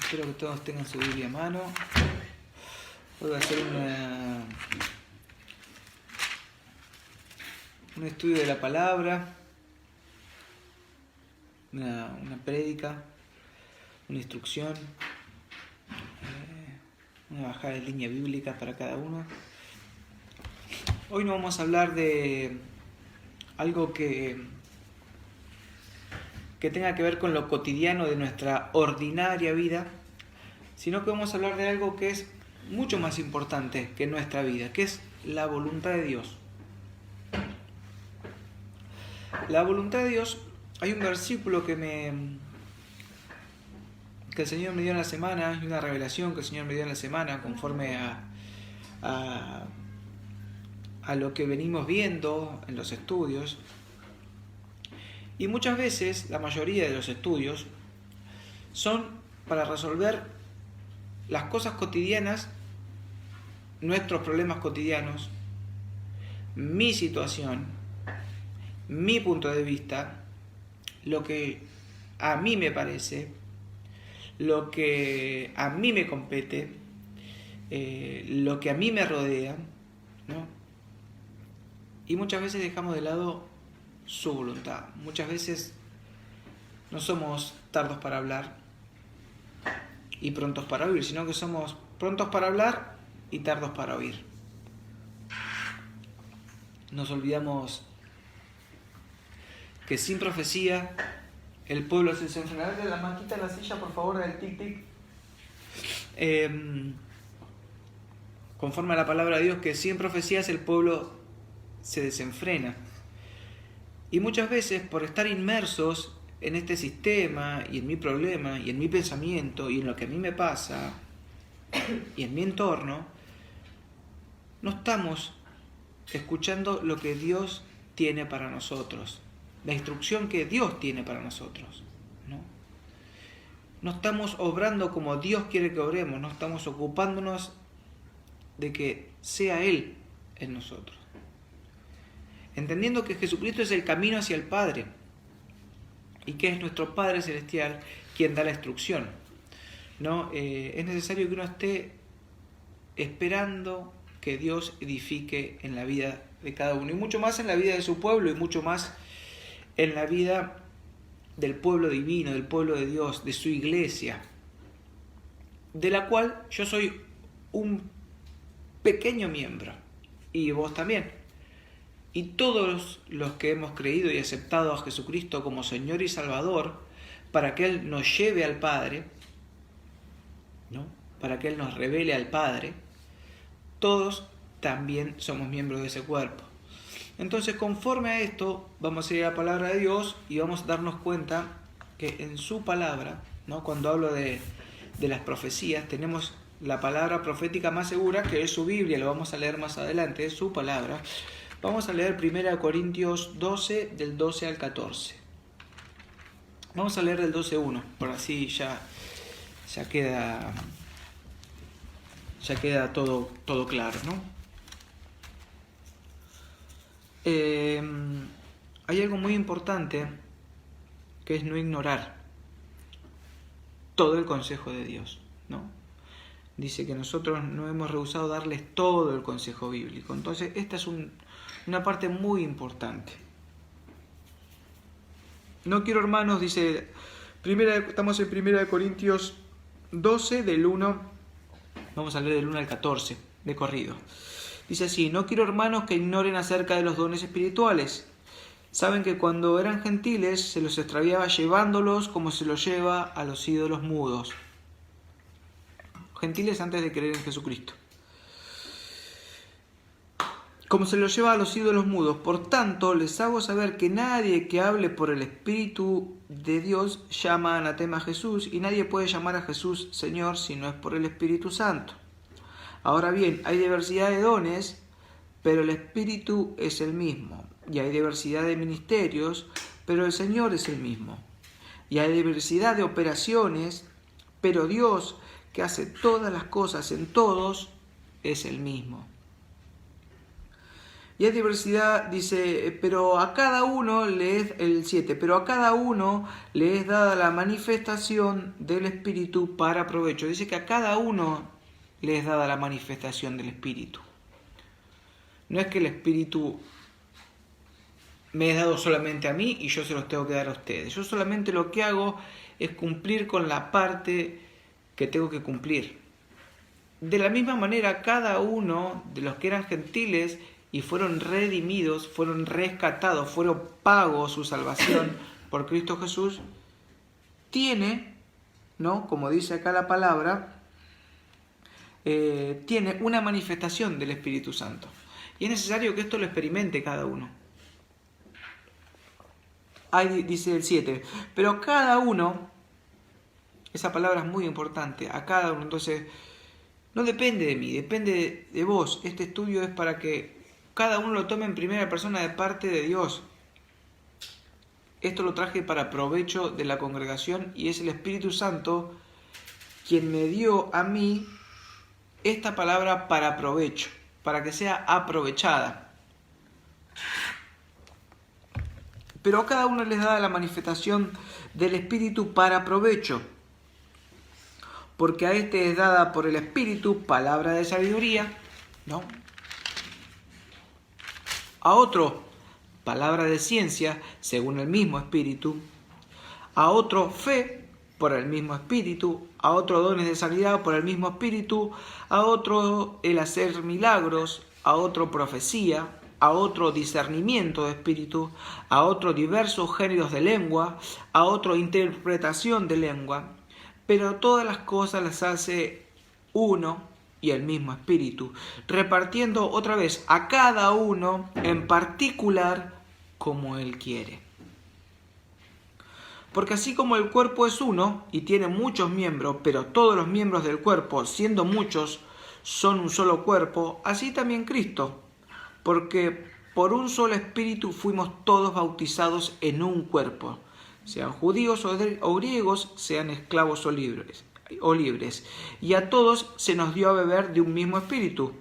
Espero que todos tengan su Biblia a mano. Hoy voy a hacer un estudio de la palabra, una prédica, una instrucción, una bajada de línea bíblica para cada uno. Hoy no vamos a hablar de algo que tenga que ver con lo cotidiano de nuestra ordinaria vida, sino que vamos a hablar de algo que es mucho más importante que nuestra vida, que es la voluntad de Dios. La voluntad de Dios, hay un versículo que el Señor me dio en la semana, y una revelación que el Señor me dio en la semana conforme a lo que venimos viendo en los estudios. Y muchas veces, la mayoría de los estudios son para resolver las cosas cotidianas, nuestros problemas cotidianos, mi situación, mi punto de vista, lo que a mí me parece, lo que a mí me compete, lo que a mí me rodea, ¿no? Y muchas veces dejamos de lado su voluntad. Muchas veces no somos tardos para hablar y prontos para oír, sino que somos prontos para hablar y tardos para oír. Nos olvidamos que sin profecía el pueblo se desenfrena. Dale la manquita en la silla, por favor, del tic-tic. Conforme a la palabra de Dios, que sin profecías el pueblo se desenfrena. Y muchas veces, por estar inmersos en este sistema y en mi problema y en mi pensamiento y en lo que a mí me pasa y en mi entorno, no estamos escuchando lo que Dios tiene para nosotros, la instrucción que Dios tiene para nosotros, ¿no? No estamos obrando como Dios quiere que obremos, no estamos ocupándonos de que sea Él en nosotros. Entendiendo que Jesucristo es el camino hacia el Padre y que es nuestro Padre Celestial quien da la instrucción, ¿no? Es necesario que uno esté esperando que Dios edifique en la vida de cada uno, y mucho más en la vida de su pueblo, y mucho más en la vida del pueblo divino, del pueblo de Dios, de su iglesia, de la cual yo soy un pequeño miembro, y vos también. Y todos los que hemos creído y aceptado a Jesucristo como Señor y Salvador, para que Él nos lleve al Padre, ¿no? Para que Él nos revele al Padre, todos también somos miembros de ese cuerpo. Entonces, conforme a esto, vamos a ir a la palabra de Dios y vamos a darnos cuenta que en su palabra, ¿no? Cuando hablo de las profecías, tenemos la palabra profética más segura, que es su Biblia, lo vamos a leer más adelante, es su palabra. Vamos a leer 1 Corintios 12, del 12 al 14. Vamos a leer del 12:1, por así ya queda todo claro, ¿no? Hay algo muy importante, que es no ignorar todo el consejo de Dios, ¿no? Dice que nosotros no hemos rehusado darles todo el consejo bíblico. Entonces, esta es una parte muy importante. No quiero, hermanos, dice, estamos en 1 Corintios 12, del 1, vamos a leer del 1 al 14, de corrido. Dice así: no quiero, hermanos, que ignoren acerca de los dones espirituales. Saben que cuando eran gentiles se los extraviaba llevándolos como se los lleva a los ídolos mudos. Gentiles antes de creer en Jesucristo. Como se los lleva a los ídolos mudos. Por tanto, les hago saber que nadie que hable por el Espíritu de Dios llama anatema a Jesús, y nadie puede llamar a Jesús Señor si no es por el Espíritu Santo. Ahora bien, hay diversidad de dones, pero el Espíritu es el mismo. Y hay diversidad de ministerios, pero el Señor es el mismo. Y hay diversidad de operaciones, pero Dios, que hace todas las cosas en todos, es el mismo. Y hay diversidad, dice, pero a cada uno le es, el 7, pero a cada uno le es dada la manifestación del Espíritu para provecho. Dice que a cada uno le es dada la manifestación del Espíritu. No es que el Espíritu me es dado solamente a mí y yo se los tengo que dar a ustedes. Yo solamente lo que hago es cumplir con la parte que tengo que cumplir. De la misma manera, cada uno de los que eran gentiles y fueron redimidos, fueron rescatados, fueron pagos su salvación por Cristo Jesús, tiene, ¿no? Como dice acá la palabra, tiene una manifestación del Espíritu Santo. Y es necesario que esto lo experimente cada uno. Ahí dice el 7, pero cada uno, esa palabra es muy importante, a cada uno, entonces no depende de mí, depende de vos. Este estudio es para que cada uno lo tome en primera persona de parte de Dios. Esto lo traje para provecho de la congregación y es el Espíritu Santo quien me dio a mí esta palabra para provecho, para que sea aprovechada. Pero a cada uno les da la manifestación del Espíritu para provecho, porque a este es dada por el Espíritu palabra de sabiduría, ¿no? A otro palabra de ciencia según el mismo Espíritu, a otro fe por el mismo Espíritu, a otro dones de sanidad por el mismo Espíritu, a otro el hacer milagros, a otro profecía, a otro discernimiento de espíritu, a otro diversos géneros de lengua, a otro interpretación de lengua, pero todas las cosas las hace uno y el mismo Espíritu, repartiendo otra vez a cada uno en particular como Él quiere. Porque así como el cuerpo es uno y tiene muchos miembros, pero todos los miembros del cuerpo, siendo muchos, son un solo cuerpo, así también Cristo. Porque por un solo Espíritu fuimos todos bautizados en un cuerpo, sean judíos o griegos, sean esclavos o libres, y a todos se nos dio a beber de un mismo Espíritu.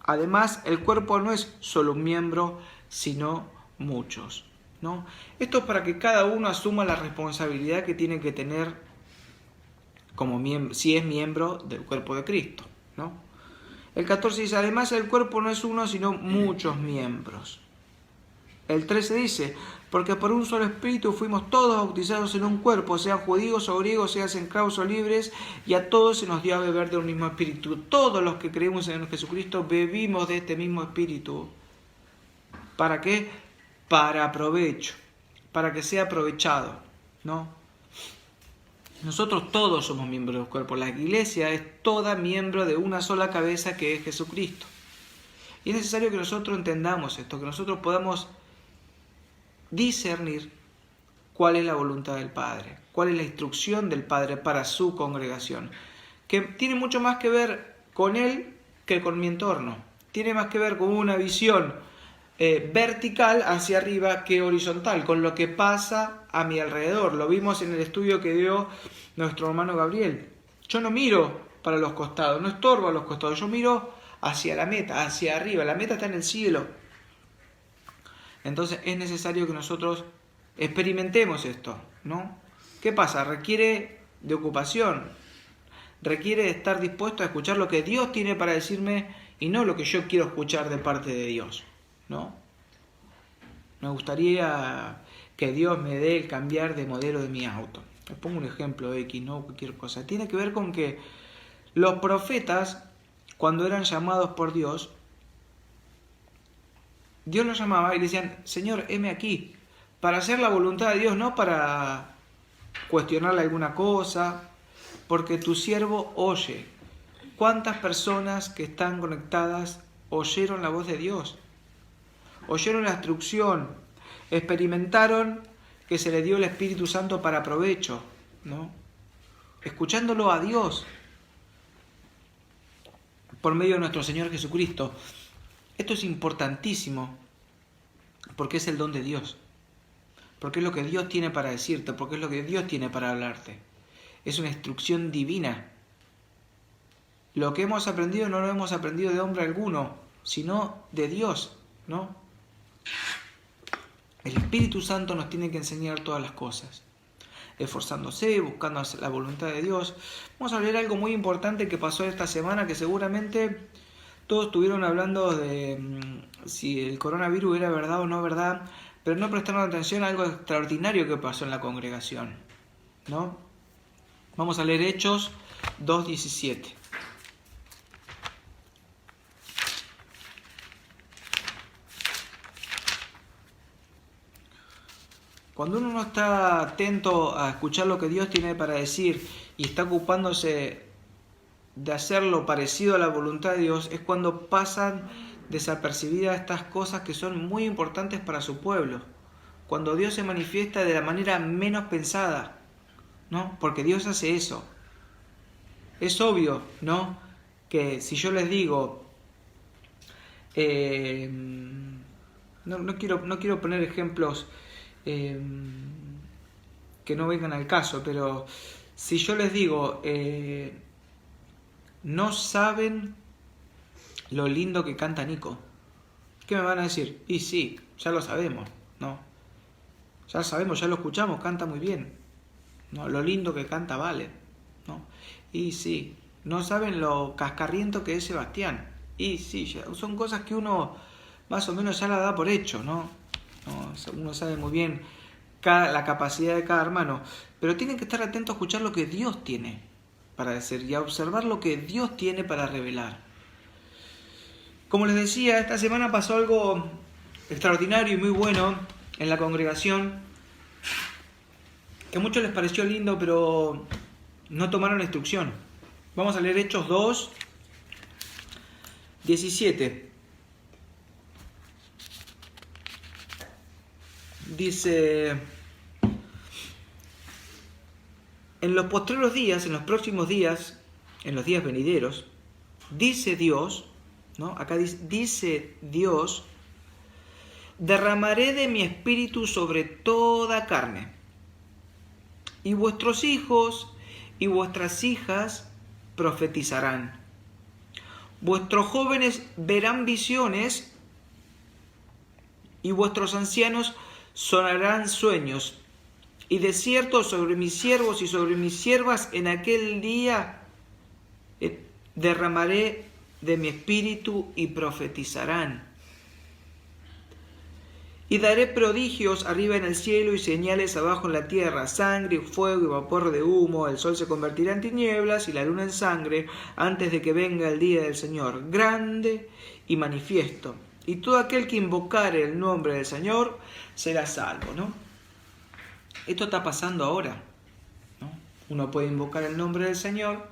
Además, el cuerpo no es solo un miembro, sino muchos, ¿no? Esto es para que cada uno asuma la responsabilidad que tiene que tener como si es miembro del cuerpo de Cristo, ¿no? El 14 dice, además el cuerpo no es uno, sino muchos miembros. El 13 dice, porque por un solo Espíritu fuimos todos bautizados en un cuerpo, sean judíos o griegos, sean esclavos o libres, y a todos se nos dio a beber de un mismo Espíritu. Todos los que creemos en Jesucristo bebimos de este mismo Espíritu. ¿Para qué? Para provecho, para que sea aprovechado, ¿no? Nosotros todos somos miembros del cuerpo. La iglesia es toda miembro de una sola cabeza que es Jesucristo. Y es necesario que nosotros entendamos esto, que nosotros podamos discernir cuál es la voluntad del Padre, cuál es la instrucción del Padre para su congregación, que tiene mucho más que ver con Él que con mi entorno. Tiene más que ver con una visión vertical hacia arriba que horizontal, con lo que pasa a mi alrededor. Lo vimos en el estudio que dio nuestro hermano Gabriel. Yo no miro para los costados, no estorbo a los costados, yo miro hacia la meta, hacia arriba. La meta está en el cielo. Entonces es necesario que nosotros experimentemos esto, ¿no? ¿Qué pasa? Requiere de ocupación, requiere de estar dispuesto a escuchar lo que Dios tiene para decirme y no lo que yo quiero escuchar de parte de Dios, ¿no? Me gustaría que Dios me dé el cambiar de modelo de mi auto. Les pongo un ejemplo X, no cualquier cosa. Tiene que ver con que los profetas, cuando eran llamados por Dios, Dios los llamaba y le decían, Señor, heme aquí, para hacer la voluntad de Dios, no para cuestionarle alguna cosa, porque tu siervo oye. ¿Cuántas personas que están conectadas oyeron la voz de Dios? Oyeron la instrucción, experimentaron que se les dio el Espíritu Santo para provecho, ¿no? Escuchándolo a Dios por medio de nuestro Señor Jesucristo. Esto es importantísimo porque es el don de Dios, porque es lo que Dios tiene para decirte, porque es lo que Dios tiene para hablarte. Es una instrucción divina. Lo que hemos aprendido no lo hemos aprendido de hombre alguno, sino de Dios. ¿no? El Espíritu Santo nos tiene que enseñar todas las cosas, esforzándose, buscando la voluntad de Dios. Vamos a ver algo muy importante que pasó esta semana, que seguramente todos estuvieron hablando de si el coronavirus era verdad o no verdad, pero no prestaron atención a algo extraordinario que pasó en la congregación, ¿no? Vamos a leer Hechos 2:17. Cuando uno no está atento a escuchar lo que Dios tiene para decir y está ocupándose de hacerlo parecido a la voluntad de Dios, es cuando pasan desapercibidas estas cosas que son muy importantes para su pueblo. Cuando Dios se manifiesta de la manera menos pensada, ¿no? Porque Dios hace eso. Es obvio, ¿no? Que si yo les digo, no quiero poner ejemplos que no vengan al caso, pero si yo les digo, no saben lo lindo que canta Nico, ¿qué me van a decir? Y sí, ya lo sabemos, ¿no? Ya lo sabemos, ya lo escuchamos, canta muy bien, ¿no? Lo lindo que canta Vale, ¿no? Y sí, no saben lo cascarriento que es Sebastián. Y sí, son cosas que uno más o menos ya la da por hecho, ¿no? Uno sabe muy bien la capacidad de cada hermano, pero tienen que estar atentos a escuchar lo que Dios tiene para decir y a observar lo que Dios tiene para revelar. Como les decía, esta semana pasó algo extraordinario y muy bueno en la congregación, que a muchos les pareció lindo, pero no tomaron la instrucción. Vamos a leer Hechos 2:17. Dice: en los postreros días, en los próximos días, en los días venideros, dice Dios, ¿no? Acá dice Dios, derramaré de mi espíritu sobre toda carne, y vuestros hijos y vuestras hijas profetizarán, vuestros jóvenes verán visiones, y vuestros ancianos sonarán sueños, y de cierto sobre mis siervos y sobre mis siervas en aquel día derramaré de mi espíritu y profetizarán. Y daré prodigios arriba en el cielo y señales abajo en la tierra, sangre, fuego y vapor de humo, el sol se convertirá en tinieblas y la luna en sangre, antes de que venga el día del Señor, grande y manifiesto. Y todo aquel que invocare el nombre del Señor será salvo, ¿no? Esto está pasando ahora, ¿no? Uno puede invocar el nombre del Señor,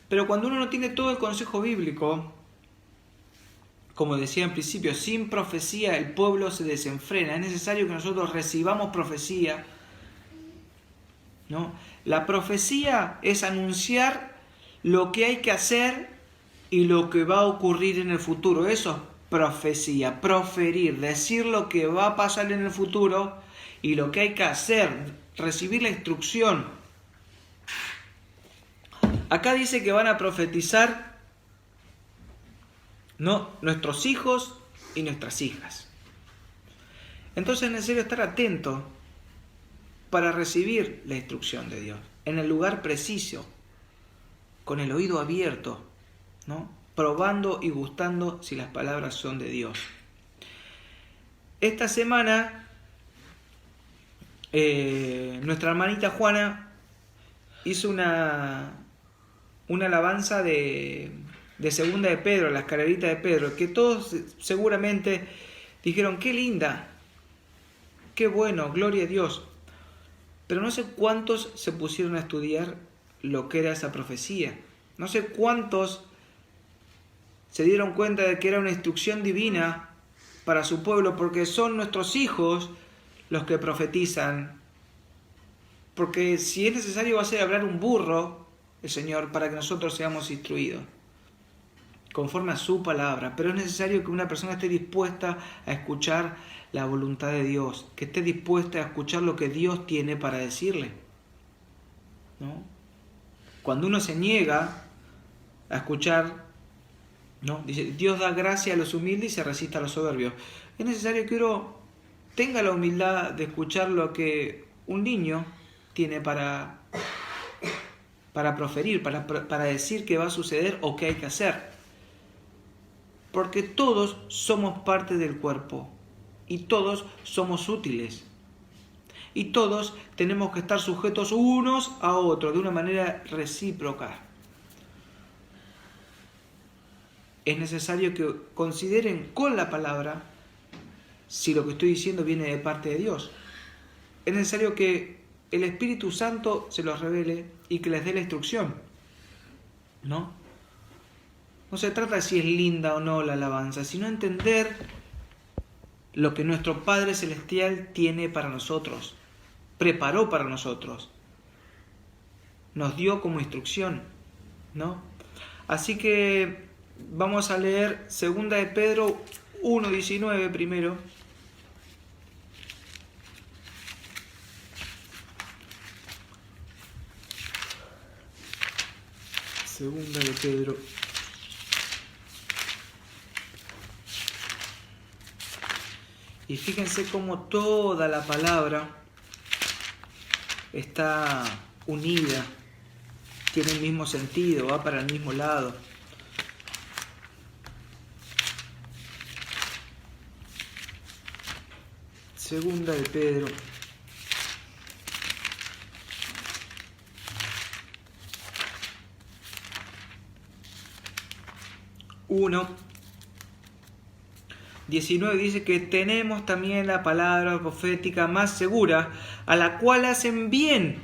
pero cuando uno no tiene todo el consejo bíblico, como decía en principio, sin profecía el pueblo se desenfrena. Es necesario que nosotros recibamos profecía, ¿no? La profecía es anunciar lo que hay que hacer y lo que va a ocurrir en el futuro. Eso es profecía, proferir, decir lo que va a pasar en el futuro y lo que hay que hacer, recibir la instrucción. Acá dice que van a profetizar, ¿no?, nuestros hijos y nuestras hijas. Entonces es necesario estar atento para recibir la instrucción de Dios, en el lugar preciso, con el oído abierto, ¿no?, probando y gustando si las palabras son de Dios. Esta semana nuestra hermanita Juana hizo una alabanza de segunda de Pedro, la escalerita de Pedro, que todos seguramente dijeron, qué linda, qué bueno, gloria a Dios. Pero no sé cuántos se pusieron a estudiar lo que era esa profecía. No sé cuántos se dieron cuenta de que era una instrucción divina para su pueblo, porque son nuestros hijos los que profetizan. Porque si es necesario va a ser hablar un burro el Señor para que nosotros seamos instruidos conforme a su palabra, pero es necesario que una persona esté dispuesta a escuchar la voluntad de Dios, que esté dispuesta a escuchar lo que Dios tiene para decirle, ¿no? Cuando uno se niega a escuchar ¿no? Dice, Dios da gracia a los humildes y se resiste a los soberbios. Es necesario que uno tenga la humildad de escuchar lo que un niño tiene para proferir, para decir qué va a suceder o qué hay que hacer. Porque todos somos parte del cuerpo y todos somos útiles. Y todos tenemos que estar sujetos unos a otros de una manera recíproca. Es necesario que consideren con la palabra si lo que estoy diciendo viene de parte de Dios. Es necesario que el Espíritu Santo se los revele y que les dé la instrucción, ¿no? No se trata de si es linda o no la alabanza, sino entender lo que nuestro Padre Celestial tiene para nosotros, preparó para nosotros, nos dio como instrucción, ¿no? Así que vamos a leer 2 de Pedro 1:19 primero. Segunda de Pedro. Y fíjense cómo toda la palabra está unida, tiene el mismo sentido, va para el mismo lado. Segunda de Pedro. Uno 19 dice que tenemos también la palabra profética más segura, a la cual hacen bien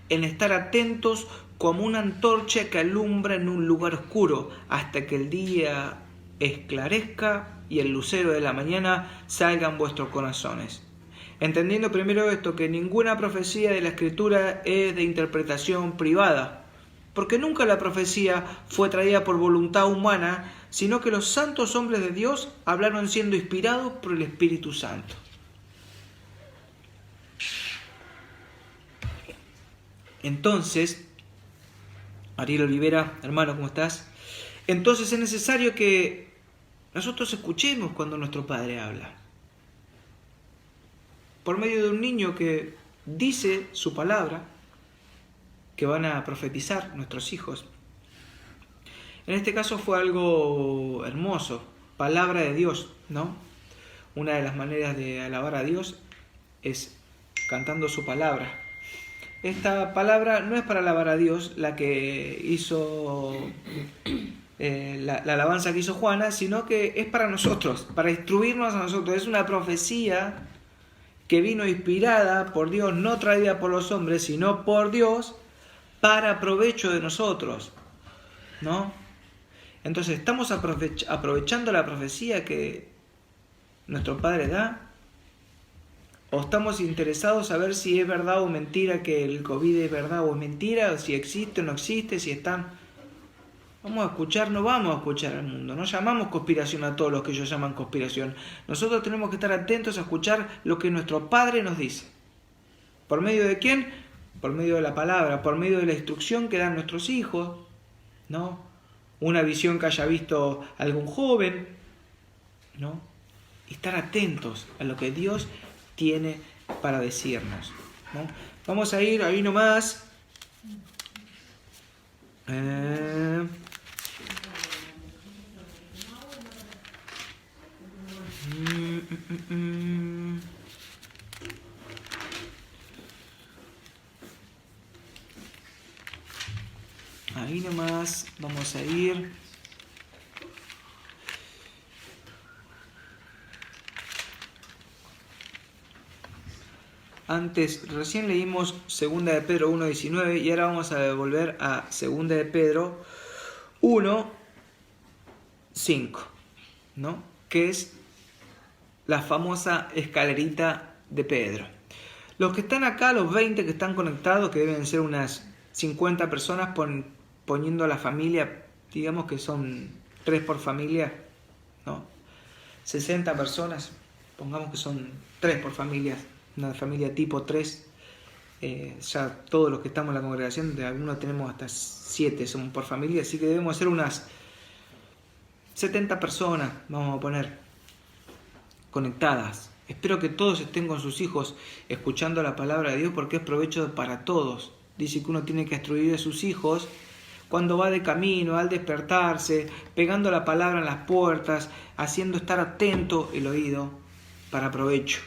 en estar atentos como una antorcha que alumbra en un lugar oscuro, hasta que el día esclarezca y el lucero de la mañana salga en vuestros corazones. Entendiendo primero esto, que ninguna profecía de la Escritura es de interpretación privada, porque nunca la profecía fue traída por voluntad humana, sino que los santos hombres de Dios hablaron siendo inspirados por el Espíritu Santo. Entonces, Ariel Olivera, hermano, ¿cómo estás? Entonces es necesario que nosotros escuchemos cuando nuestro Padre habla. Por medio de un niño que dice su palabra, que van a profetizar nuestros hijos. En este caso fue algo hermoso, palabra de Dios, ¿no? Una de las maneras de alabar a Dios es cantando su palabra. Esta palabra no es para alabar a Dios, la que hizo la alabanza que hizo Juana, sino que es para nosotros, para instruirnos a nosotros. Es una profecía que vino inspirada por Dios, no traída por los hombres, sino por Dios, para provecho de nosotros, ¿no? Entonces, ¿estamos aprovechando la profecía que nuestro Padre da? ¿O estamos interesados a ver si es verdad o mentira que el COVID es verdad o es mentira? ¿O si existe o no existe? Si están... Vamos a escuchar, no vamos a escuchar al mundo. No llamamos conspiración a todos los que ellos llaman conspiración. Nosotros tenemos que estar atentos a escuchar lo que nuestro Padre nos dice. ¿Por medio de quién? Por medio de la palabra, por medio de la instrucción que dan nuestros hijos, ¿no? Una visión que haya visto algún joven, ¿no? Y estar atentos a lo que Dios tiene para decirnos, ¿no? Vamos a ir ahí nomás. Ahí nomás vamos a ir. Antes, recién leímos 2 de Pedro 1:19 y ahora vamos a volver a 2 de Pedro 1:5, ¿no? Que es la famosa escalerita de Pedro. Los que están acá, los 20 que están conectados, que deben ser unas 50 personas, poniendo a la familia, digamos que son 3 por familia, ¿no? 60 personas, pongamos que son 3 por familia, una familia tipo 3, ya todos los que estamos en la congregación, de algunos tenemos hasta 7 somos por familia, así que debemos ser unas 70 personas, vamos a poner, conectadas. Espero que todos estén con sus hijos escuchando la palabra de Dios porque es provecho para todos. Dice que uno tiene que instruir a sus hijos cuando va de camino, al despertarse, pegando la palabra en las puertas, haciendo estar atento el oído para provecho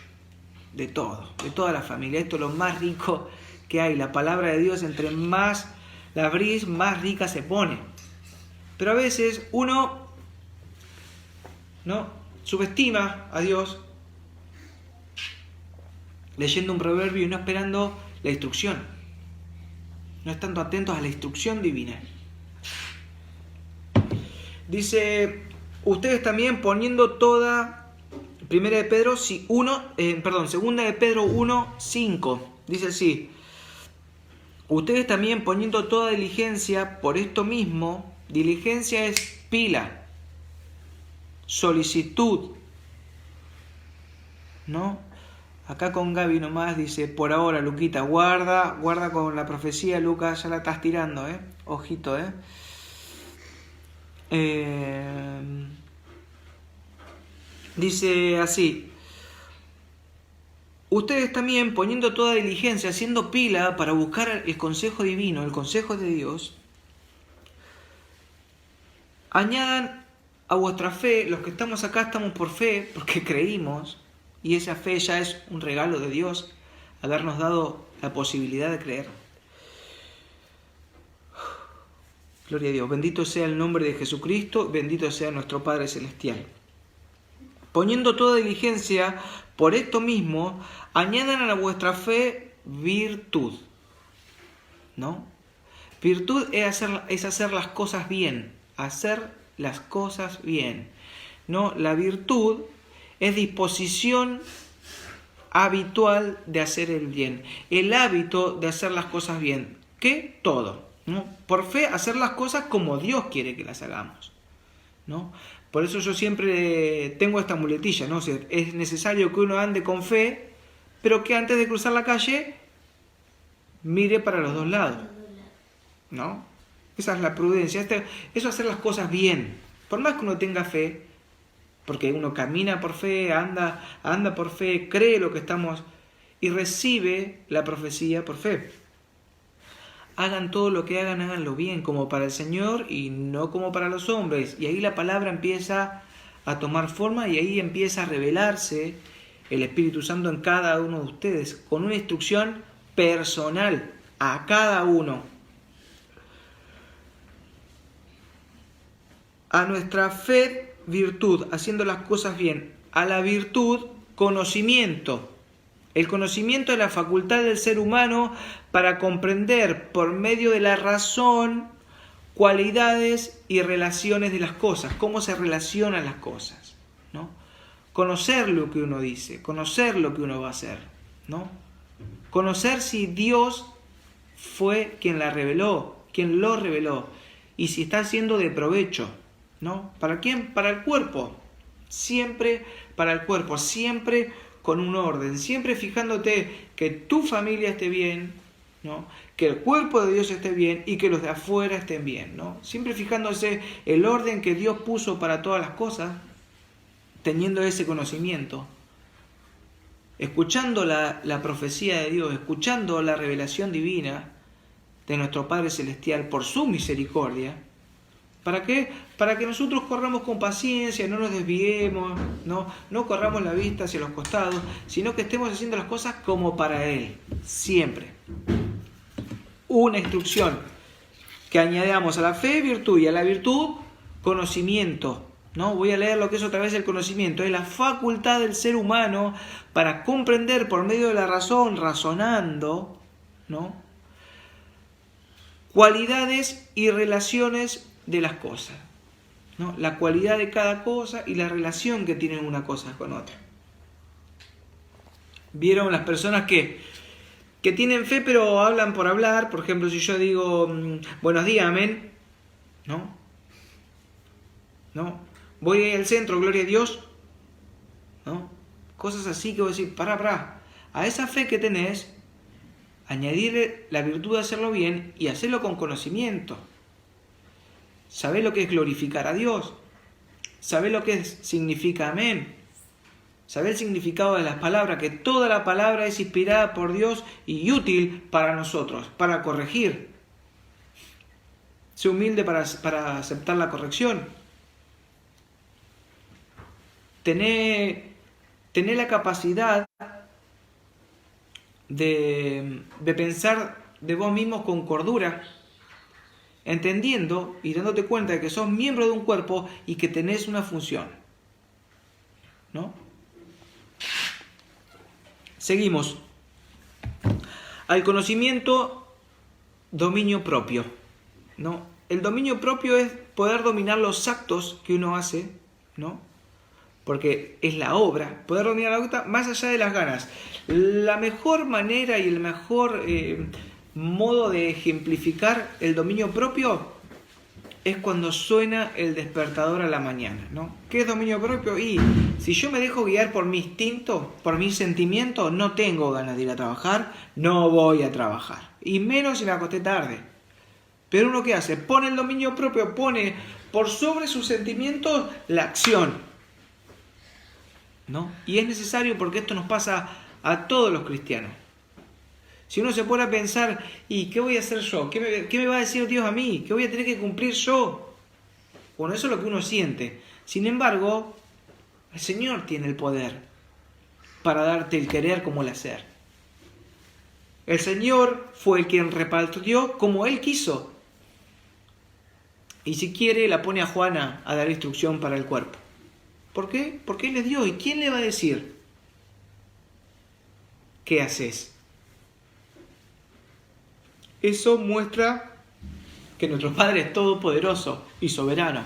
de todo, de toda la familia. Esto es lo más rico que hay. La palabra de Dios, entre más la abrís, más rica se pone. Pero a veces uno no subestima a Dios leyendo un proverbio y no esperando la instrucción. No estando atentos a la instrucción divina. Dice, ustedes también poniendo toda, segunda de Pedro 1:5, dice así, ustedes también poniendo toda diligencia por esto mismo, diligencia es pila, solicitud, ¿no? Acá con Gaby nomás dice, por ahora, Luquita, guarda con la profecía, Lucas, ya la estás tirando, ojito, dice así, ustedes también poniendo toda diligencia, haciendo pila para buscar el consejo divino, el consejo de Dios, añadan a vuestra fe, los que estamos acá estamos por fe, porque creímos, y esa fe ya es un regalo de Dios, habernos dado la posibilidad de creer. Gloria a Dios, bendito sea el nombre de Jesucristo, bendito sea nuestro Padre Celestial. Poniendo toda diligencia, por esto mismo, añadan a vuestra fe virtud, ¿no? Virtud es hacer las cosas bien, hacer las cosas bien, ¿no? La virtud es disposición habitual de hacer el bien, el hábito de hacer las cosas bien, que todo, ¿no? Por fe hacer las cosas como Dios quiere que las hagamos, ¿no? Por eso yo siempre tengo esta muletilla, ¿no? O sea, es necesario que uno ande con fe, pero que antes de cruzar la calle mire para los dos lados, ¿no? Esa es la prudencia, eso es hacer las cosas bien, por más que uno tenga fe, porque uno camina por fe, anda por fe, cree lo que estamos y recibe la profecía por fe. Hagan todo lo que hagan, háganlo bien, como para el Señor y no como para los hombres. Y ahí la palabra empieza a tomar forma y ahí empieza a revelarse el Espíritu Santo en cada uno de ustedes, con una instrucción personal a cada uno. A nuestra fe, virtud, haciendo las cosas bien. A la virtud, conocimiento. El conocimiento es la facultad del ser humano para comprender por medio de la razón cualidades y relaciones de las cosas, cómo se relacionan las cosas, ¿no? Conocer lo que uno dice, conocer lo que uno va a hacer, ¿no? Conocer si Dios fue quien la reveló, quien lo reveló, y si está siendo de provecho, ¿no? ¿Para quién? Para el cuerpo. Siempre para el cuerpo, siempre con un orden, siempre fijándote que tu familia esté bien, ¿no? Que el cuerpo de Dios esté bien y que los de afuera estén bien, ¿no? Siempre fijándose el orden que Dios puso para todas las cosas, teniendo ese conocimiento, escuchando la profecía de Dios, escuchando la revelación divina de nuestro Padre Celestial por su misericordia. ¿Para qué? Para que nosotros corramos con paciencia, no nos desviemos, no corramos la vista hacia los costados, sino que estemos haciendo las cosas como para Él, siempre. Una instrucción que añadamos a la fe, virtud, y a la virtud, conocimiento, ¿no? Voy a leer lo que es otra vez el conocimiento. Es la facultad del ser humano para comprender por medio de la razón, razonando, ¿no? Cualidades y relaciones de las cosas, ¿no? La cualidad de cada cosa y la relación que tienen una cosa con otra. ¿Vieron las personas que tienen fe pero hablan por hablar? Por ejemplo, si yo digo buenos días, amén, ¿no? Voy al centro, gloria a Dios, ¿no? Cosas así que voy a decir, pará. A esa fe que tenés, añadirle la virtud de hacerlo bien y hacerlo con conocimiento. ¿Sabés lo que es glorificar a Dios? ¿Sabés lo que significa amén? ¿Sabés el significado de las palabras? Que toda la palabra es inspirada por Dios y útil para nosotros, para corregir. Sé humilde para aceptar la corrección. Tené la capacidad de pensar de vos mismos con cordura, entendiendo y dándote cuenta de que sos miembro de un cuerpo y que tenés una función, ¿no? Seguimos. Al conocimiento, dominio propio, ¿no? El dominio propio es poder dominar los actos que uno hace, ¿no? Porque es la obra, poder dominar la obra más allá de las ganas. La mejor manera y el mejor modo de ejemplificar el dominio propio es cuando suena el despertador a la mañana, ¿no? ¿Qué es dominio propio? Y si yo me dejo guiar por mi instinto, por mis sentimientos, no tengo ganas de ir a trabajar, no voy a trabajar. Y menos si me acosté tarde. Pero uno, ¿qué hace? Pone el dominio propio, pone por sobre sus sentimientos la acción, ¿no? Y es necesario porque esto nos pasa a todos los cristianos. Si uno se pone a pensar, ¿y qué voy a hacer yo? ¿Qué me va a decir Dios a mí? ¿Qué voy a tener que cumplir yo? Bueno, eso es lo que uno siente. Sin embargo, el Señor tiene el poder para darte el querer como el hacer. El Señor fue el quien repartió como Él quiso. Y si quiere, la pone a Juana a dar instrucción para el cuerpo. ¿Por qué? Porque Él es Dios. ¿Y quién le va a decir qué haces? Eso muestra que nuestro Padre es todopoderoso y soberano.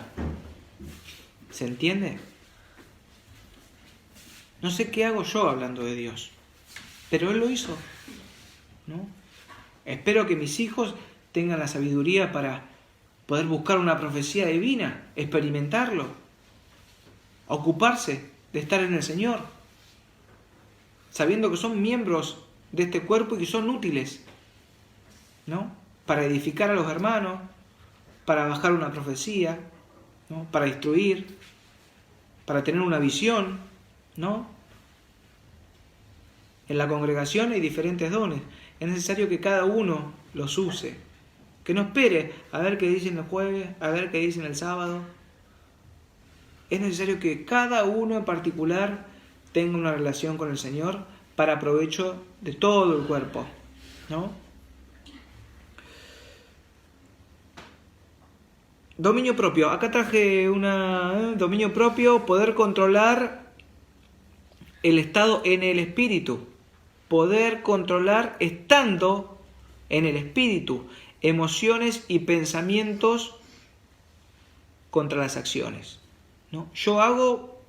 ¿Se entiende? No sé qué hago yo hablando de Dios, pero Él lo hizo, ¿no? Espero que mis hijos tengan la sabiduría para poder buscar una profecía divina, experimentarlo, ocuparse de estar en el Señor, sabiendo que son miembros de este cuerpo y que son útiles, ¿no? Para edificar a los hermanos, para bajar una profecía, ¿no? Para instruir, para tener una visión, ¿no? En la congregación hay diferentes dones. Es necesario que cada uno los use. Que no espere a ver qué dicen el jueves, a ver qué dicen el sábado. Es necesario que cada uno en particular tenga una relación con el Señor para provecho de todo el cuerpo, ¿no? Dominio propio. Acá traje dominio propio, poder controlar el estado en el espíritu. Poder controlar estando en el espíritu, emociones y pensamientos contra las acciones, ¿no? Yo hago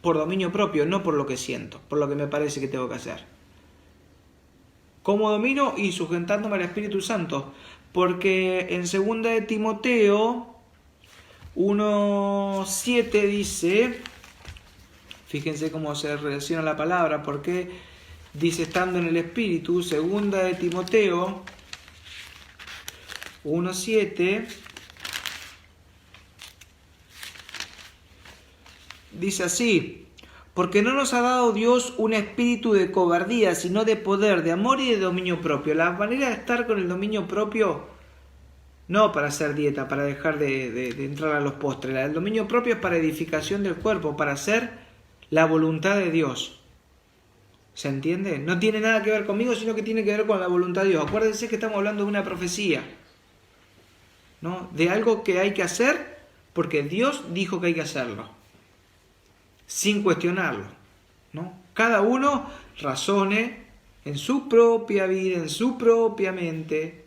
por dominio propio, no por lo que siento, por lo que me parece que tengo que hacer. ¿Cómo domino? Y sujetándome al Espíritu Santo. Porque en 2 de Timoteo 1:7 dice, fíjense cómo se relaciona la palabra, porque dice estando en el Espíritu. 2 de Timoteo 1:7 dice así: porque no nos ha dado Dios un espíritu de cobardía, sino de poder, de amor y de dominio propio. La manera de estar con el dominio propio, no para hacer dieta, para dejar de entrar a los postres. El dominio propio es para edificación del cuerpo, para hacer la voluntad de Dios. ¿Se entiende? No tiene nada que ver conmigo, sino que tiene que ver con la voluntad de Dios. Acuérdense que estamos hablando de una profecía, ¿no? De algo que hay que hacer porque Dios dijo que hay que hacerlo, sin cuestionarlo, ¿no? Cada uno razone en su propia vida, en su propia mente,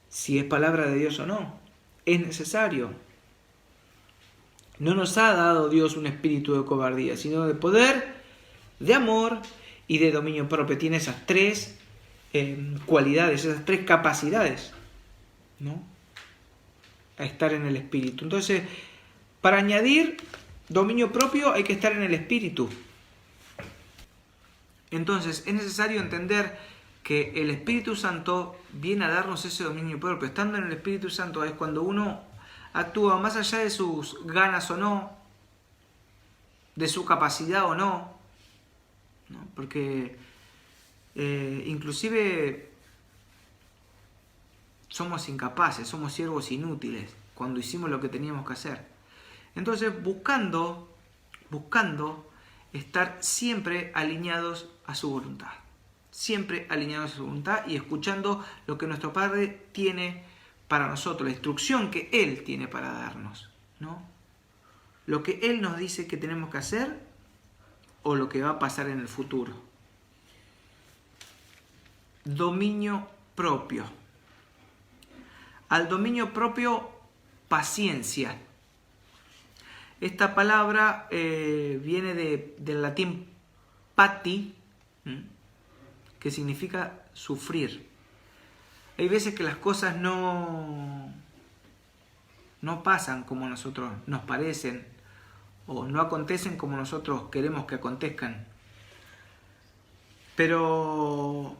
si es palabra de Dios o no. Es necesario. No nos ha dado Dios un espíritu de cobardía, sino de poder, de amor y de dominio propio. Tiene esas tres cualidades, esas tres capacidades, ¿no? A estar en el espíritu. Entonces, para añadir dominio propio hay que estar en el espíritu. Entonces, es necesario entender que el Espíritu Santo viene a darnos ese dominio propio. Estando en el Espíritu Santo es cuando uno actúa más allá de sus ganas o no, de su capacidad o no, ¿no? Porque inclusive somos incapaces, somos siervos inútiles cuando hicimos lo que teníamos que hacer. Entonces buscando estar siempre alineados a su voluntad, siempre alineados a su voluntad y escuchando lo que nuestro Padre tiene para nosotros, la instrucción que Él tiene para darnos, ¿no? Lo que Él nos dice que tenemos que hacer o lo que va a pasar en el futuro. Dominio propio. Al dominio propio, paciencia. Esta palabra viene del latín pati, que significa sufrir. Hay veces que las cosas no pasan como nosotros nos parecen o no acontecen como nosotros queremos que acontezcan. Pero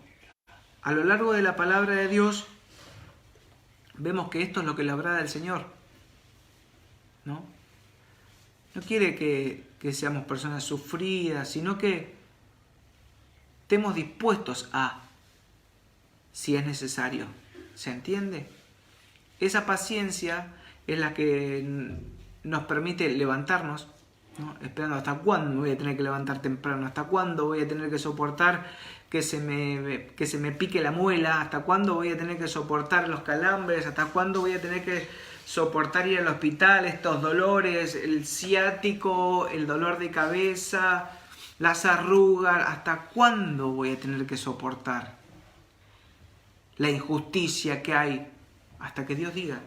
a lo largo de la palabra de Dios vemos que esto es lo que le agrada al Señor, ¿no? No quiere que seamos personas sufridas, sino que estemos dispuestos a, si es necesario. ¿Se entiende? Esa paciencia es la que nos permite levantarnos, ¿no? Esperando hasta cuándo voy a tener que levantar temprano, hasta cuándo voy a tener que soportar que se me pique la muela, hasta cuándo voy a tener que soportar los calambres, hasta cuándo voy a tener que soportar ir al hospital, estos dolores, el ciático, el dolor de cabeza, las arrugas, hasta cuándo voy a tener que soportar la injusticia que hay, hasta que Dios diga,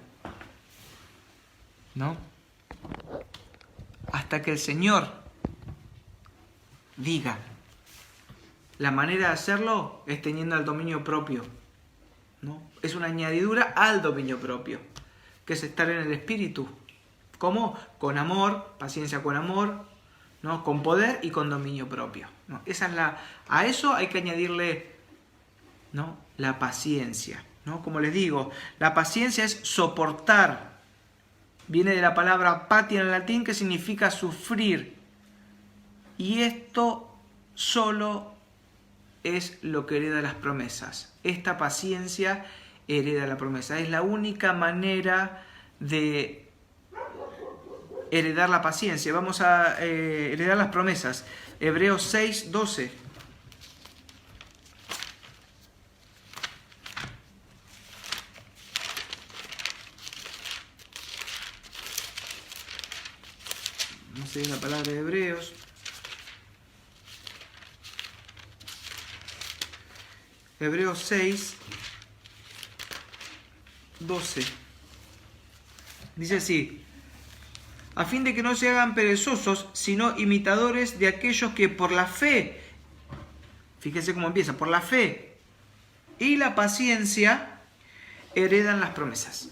¿no? Hasta que el Señor diga. La manera de hacerlo es teniendo el dominio propio, ¿no? Es una añadidura al dominio propio, que es estar en el Espíritu. ¿Cómo? Con amor, paciencia con amor, ¿no? Con poder y con dominio propio, ¿no? A eso hay que añadirle, ¿no? La paciencia, ¿no? Como les digo, la paciencia es soportar. Viene de la palabra patia en latín, que significa sufrir. Y esto solo es lo que hereda las promesas. Esta paciencia hereda la promesa. Es la única manera de heredar la paciencia. Vamos a heredar las promesas. Hebreos 6, 12. Vamos a ver la palabra de Hebreos. Hebreos 6, 12. Dice así: a fin de que no se hagan perezosos, sino imitadores de aquellos que por la fe, fíjense cómo empieza, por la fe y la paciencia heredan las promesas,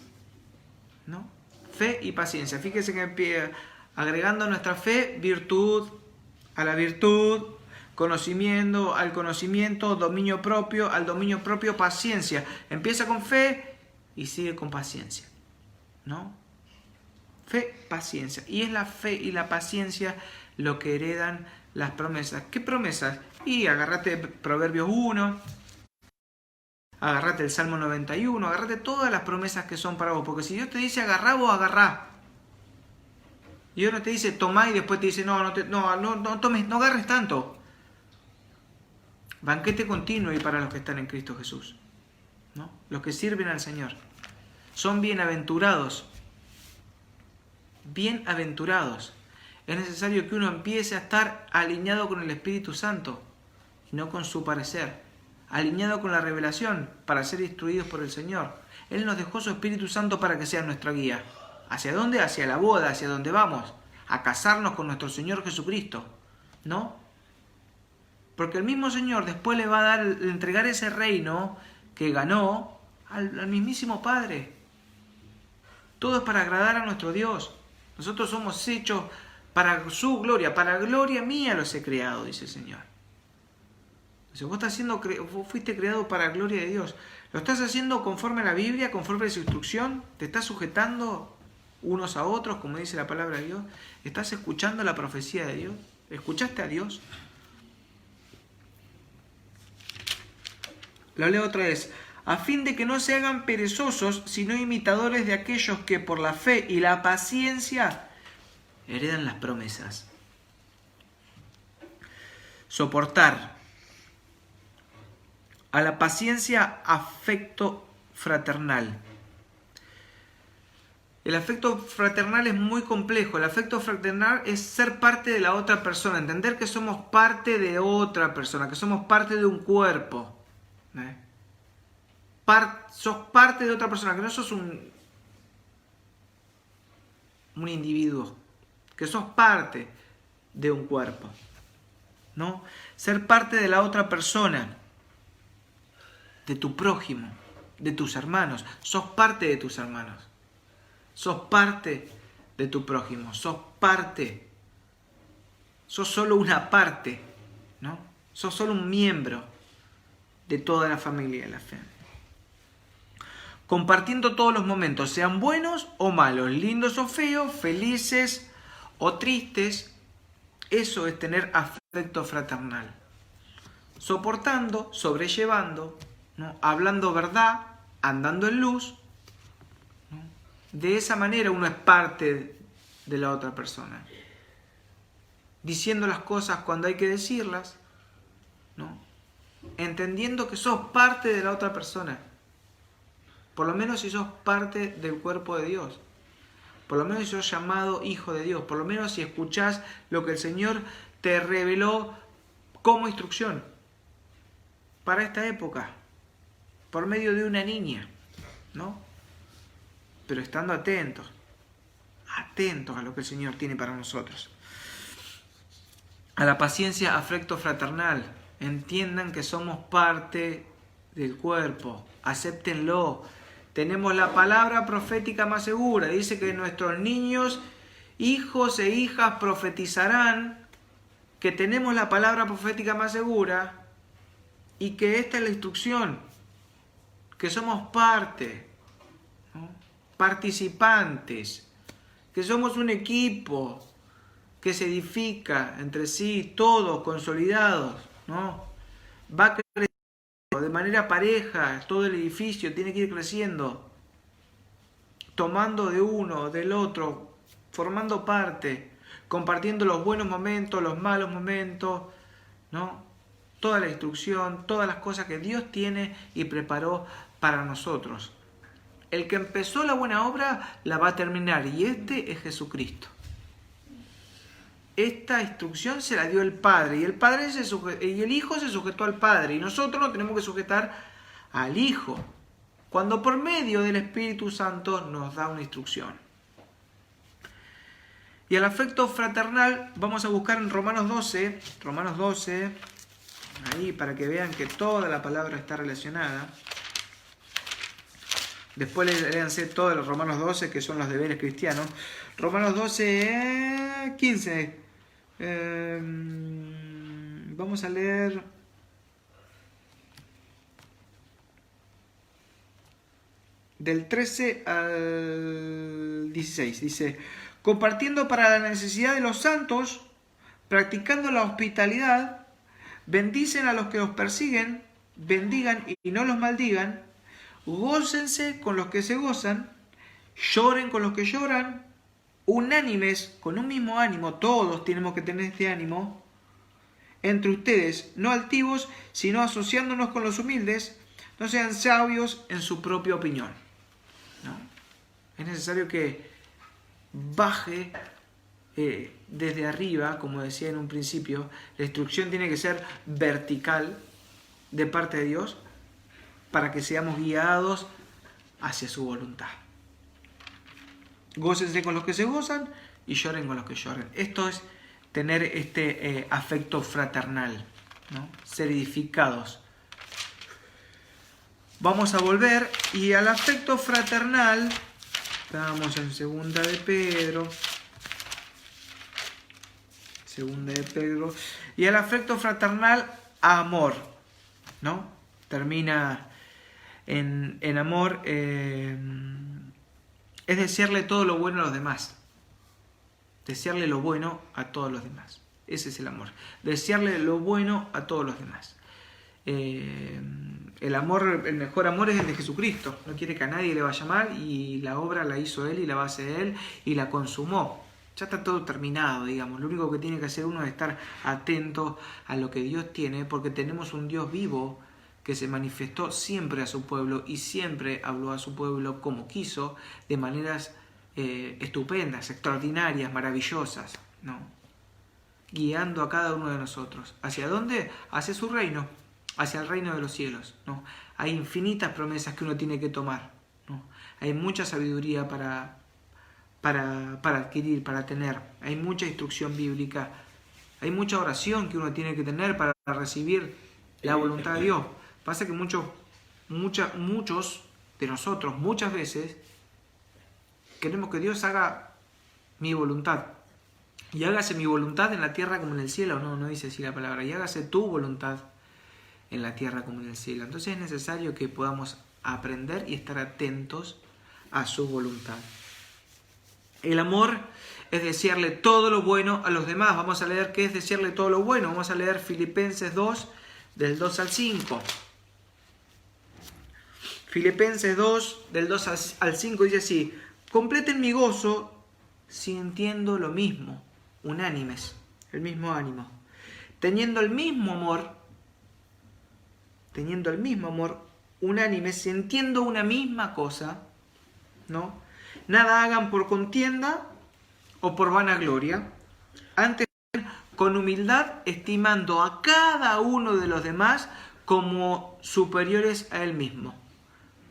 ¿no? Fe y paciencia. Fíjense que empieza agregando a nuestra fe virtud, a la virtud conocimiento, al conocimiento dominio propio, al dominio propio paciencia. Empieza con fe y sigue con paciencia, ¿no? Fe, paciencia. Y es la fe y la paciencia lo que heredan las promesas. ¿Qué promesas? Y agárrate Proverbios 1, agárrate el Salmo 91, agárrate todas las promesas que son para vos. Porque si Dios te dice agarrá, vos agarrá. Y Dios no te dice tomá y después te dice no tomes, no agarres tanto. Banquete continuo y para los que están en Cristo Jesús, ¿no? Los que sirven al Señor. Son bienaventurados. Bienaventurados. Es necesario que uno empiece a estar alineado con el Espíritu Santo y no con su parecer. Alineado con la revelación para ser instruidos por el Señor. Él nos dejó su Espíritu Santo para que sea nuestra guía. ¿Hacia dónde? Hacia la boda, hacia donde vamos. A casarnos con nuestro Señor Jesucristo, ¿no? Porque el mismo Señor después le va a entregar ese reino que ganó al mismísimo Padre. Todo es para agradar a nuestro Dios. Nosotros somos hechos para su gloria, para gloria mía los he creado, dice el Señor. Entonces vos fuiste creado para la gloria de Dios. ¿Lo estás haciendo conforme a la Biblia, conforme a su instrucción? ¿Te estás sujetando? unos a otros, como dice la palabra de Dios? ¿Estás escuchando la profecía de Dios? ¿Escuchaste a Dios? Lo leo otra vez. A fin de que no se hagan perezosos, sino imitadores de aquellos que por la fe y la paciencia heredan las promesas. Soportar. A la paciencia, afecto fraternal. El afecto fraternal es muy complejo. El afecto fraternal es ser parte de la otra persona, entender que somos parte de otra persona, que somos parte de un cuerpo. Sos parte de otra persona, que no sos un individuo, que sos parte de un cuerpo, ¿no? Ser parte de la otra persona, de tu prójimo, de tus hermanos. Sos parte de tus hermanos, sos parte de tu prójimo, sos solo una parte, ¿no? Sos solo un miembro de toda la familia de la fe. Compartiendo todos los momentos, sean buenos o malos, lindos o feos, felices o tristes. Eso es tener afecto fraternal. Soportando, sobrellevando, ¿no? Hablando verdad, andando en luz, ¿no? De esa manera uno es parte de la otra persona. Diciendo las cosas cuando hay que decirlas, ¿no? Entendiendo que sos parte de la otra persona. Por lo menos si sos parte del cuerpo de Dios. Por lo menos si sos llamado hijo de Dios. Por lo menos si escuchás lo que el Señor te reveló como instrucción para esta época. Por medio de una niña, ¿no? Pero estando atentos a lo que el Señor tiene para nosotros. A la paciencia, afecto fraternal. Entiendan que somos parte del cuerpo. Acéptenlo. Tenemos la palabra profética más segura. Dice que nuestros niños, hijos e hijas profetizarán. Que tenemos la palabra profética más segura. Y que esta es la instrucción. Que somos parte, ¿no? Participantes. Que somos un equipo que se edifica entre sí, todos consolidados, ¿no? Va creciendo de manera pareja, todo el edificio tiene que ir creciendo, tomando de uno, del otro, formando parte, compartiendo los buenos momentos, los malos momentos, ¿no? Toda la instrucción, todas las cosas que Dios tiene y preparó para nosotros. El que empezó la buena obra la va a terminar, y este es Jesucristo. Esta instrucción se la dio el Padre, y el Hijo se sujetó al Padre, y nosotros nos tenemos que sujetar al Hijo, cuando por medio del Espíritu Santo nos da una instrucción. Y al afecto fraternal vamos a buscar en Romanos 12, ahí para que vean que toda la palabra está relacionada. Después léanse todos los Romanos 12, que son los deberes cristianos. Romanos 12, 15. Vamos a leer del 13 al 16. Dice: compartiendo para la necesidad de los santos, practicando la hospitalidad, bendicen a los que los persiguen, bendigan y no los maldigan, gócense con los que se gozan, lloren con los que lloran, unánimes, con un mismo ánimo. Todos tenemos que tener este ánimo entre ustedes, no altivos, sino asociándonos con los humildes. No sean sabios en su propia opinión, ¿no? Es necesario que baje desde arriba, como decía en un principio. La instrucción tiene que ser vertical de parte de Dios para que seamos guiados hacia su voluntad. Gócense con los que se gozan y lloren con los que lloran. Esto es tener este afecto fraternal, ¿no? Ser edificados. Vamos a volver y al afecto fraternal, estamos en Segunda de Pedro, y al afecto fraternal, amor, ¿no? Termina en amor es desearle todo lo bueno a los demás. Desearle lo bueno a todos los demás. Ese es el amor. Desearle lo bueno a todos los demás. El mejor amor es el de Jesucristo. No quiere que a nadie le vaya mal y la obra la hizo Él y la base Él y la consumó. Ya está todo terminado, digamos. Lo único que tiene que hacer uno es estar atento a lo que Dios tiene, porque tenemos un Dios vivo que se manifestó siempre a su pueblo y siempre habló a su pueblo como quiso, de maneras estupendas, extraordinarias, maravillosas, ¿no? Guiando a cada uno de nosotros. ¿Hacia dónde? Hacia su reino, hacia el reino de los cielos, ¿no? Hay infinitas promesas que uno tiene que tomar, ¿no? Hay mucha sabiduría para adquirir, para tener. Hay mucha instrucción bíblica. Hay mucha oración que uno tiene que tener para recibir la voluntad de Dios. Pasa que muchos de nosotros, muchas veces, queremos que Dios haga mi voluntad. Y hágase mi voluntad en la tierra como en el cielo. No dice así la palabra. Y hágase tu voluntad en la tierra como en el cielo. Entonces es necesario que podamos aprender y estar atentos a su voluntad. El amor es desearle todo lo bueno a los demás. Vamos a leer qué es desearle todo lo bueno. Vamos a leer Filipenses 2, del 2 al 5. Filipenses 2, del 2 al 5 dice así: completen mi gozo sintiendo lo mismo, unánimes, el mismo ánimo, teniendo el mismo amor, unánimes, sintiendo una misma cosa, ¿no? Nada hagan por contienda o por vanagloria, antes con humildad, estimando a cada uno de los demás como superiores a él mismo,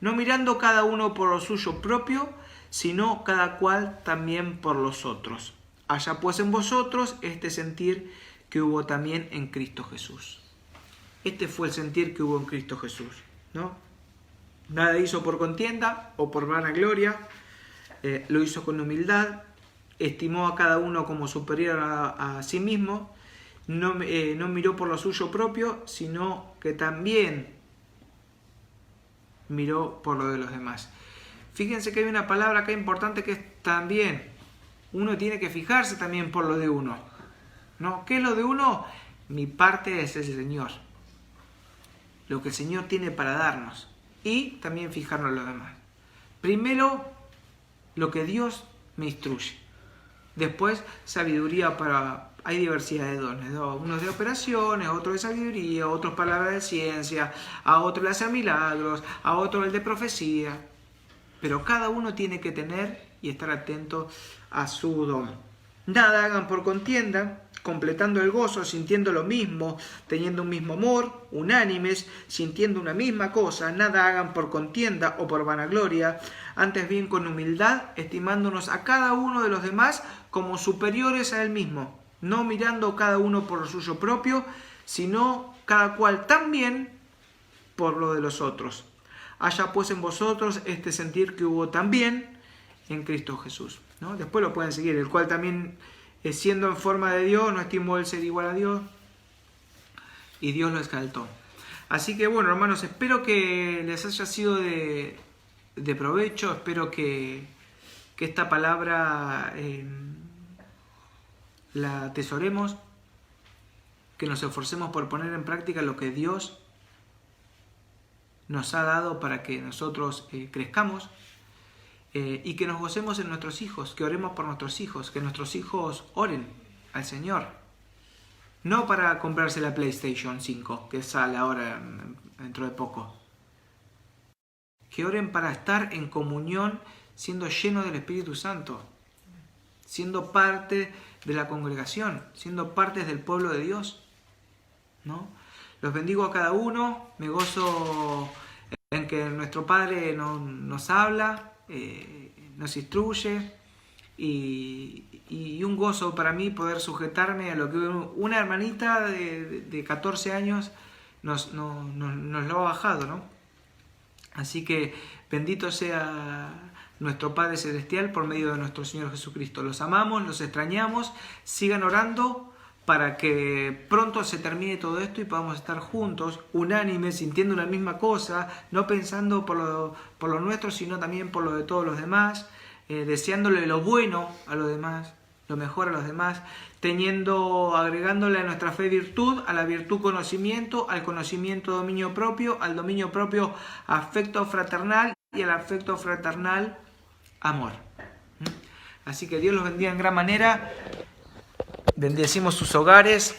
no mirando cada uno por lo suyo propio, sino cada cual también por los otros. Haya pues en vosotros este sentir que hubo también en Cristo Jesús. Este fue el sentir que hubo en Cristo Jesús, ¿no? Nada hizo por contienda o por vanagloria, lo hizo con humildad, estimó a cada uno como superior a sí mismo, no miró por lo suyo propio, sino que también miró por lo de los demás. Fíjense que hay una palabra acá importante que es también. Uno tiene que fijarse también por lo de uno, ¿no? ¿Qué es lo de uno? Mi parte es el Señor, lo que el Señor tiene para darnos, y también fijarnos en lo demás. Primero, lo que Dios me instruye. Después, sabiduría para... Hay diversidad de dones, ¿no? Unos de operaciones, otros de sabiduría, otros palabras de ciencia, a otros le hacen milagros, a otros el de profecía. Pero cada uno tiene que tener y estar atento a su don. Nada hagan por contienda, completando el gozo, sintiendo lo mismo, teniendo un mismo amor, unánimes, sintiendo una misma cosa. Nada hagan por contienda o por vanagloria, antes bien con humildad, estimándonos a cada uno de los demás como superiores a él mismo, no mirando cada uno por lo suyo propio, sino cada cual también por lo de los otros. Haya pues en vosotros este sentir que hubo también en Cristo Jesús, ¿no? Después lo pueden seguir, el cual también, siendo en forma de Dios, no estimó el ser igual a Dios, y Dios lo exaltó. Así que bueno, hermanos, espero que les haya sido de provecho, espero que esta palabra la atesoremos, que nos esforcemos por poner en práctica lo que Dios nos ha dado para que nosotros crezcamos, y que nos gocemos en nuestros hijos, que oremos por nuestros hijos, que nuestros hijos oren al Señor, no para comprarse la PlayStation 5 que sale ahora dentro de poco, que oren para estar en comunión, siendo llenos del Espíritu Santo, siendo parte de la congregación, siendo partes del pueblo de Dios, ¿no? Los bendigo a cada uno, me gozo en que nuestro Padre nos habla, nos instruye, y un gozo para mí poder sujetarme a lo que una hermanita de 14 años nos lo ha bajado, ¿no? Así que bendito sea nuestro Padre Celestial por medio de nuestro Señor Jesucristo. Los amamos, los extrañamos, sigan orando para que pronto se termine todo esto y podamos estar juntos, unánimes, sintiendo una misma cosa, no pensando por lo nuestro, sino también por lo de todos los demás, deseándole lo bueno a los demás, lo mejor a los demás, agregándole a nuestra fe virtud, a la virtud conocimiento, al conocimiento dominio propio, al dominio propio afecto fraternal y al afecto fraternal amor. Así que Dios los bendiga en gran manera. Bendecimos sus hogares,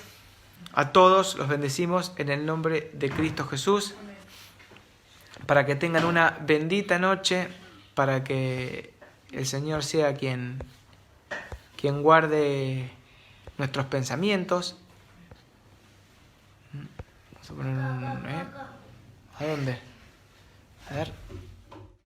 a todos los bendecimos en el nombre de Cristo Jesús, para que tengan una bendita noche, para que el Señor sea quien guarde nuestros pensamientos. Vamos a poner ¿A dónde? A ver.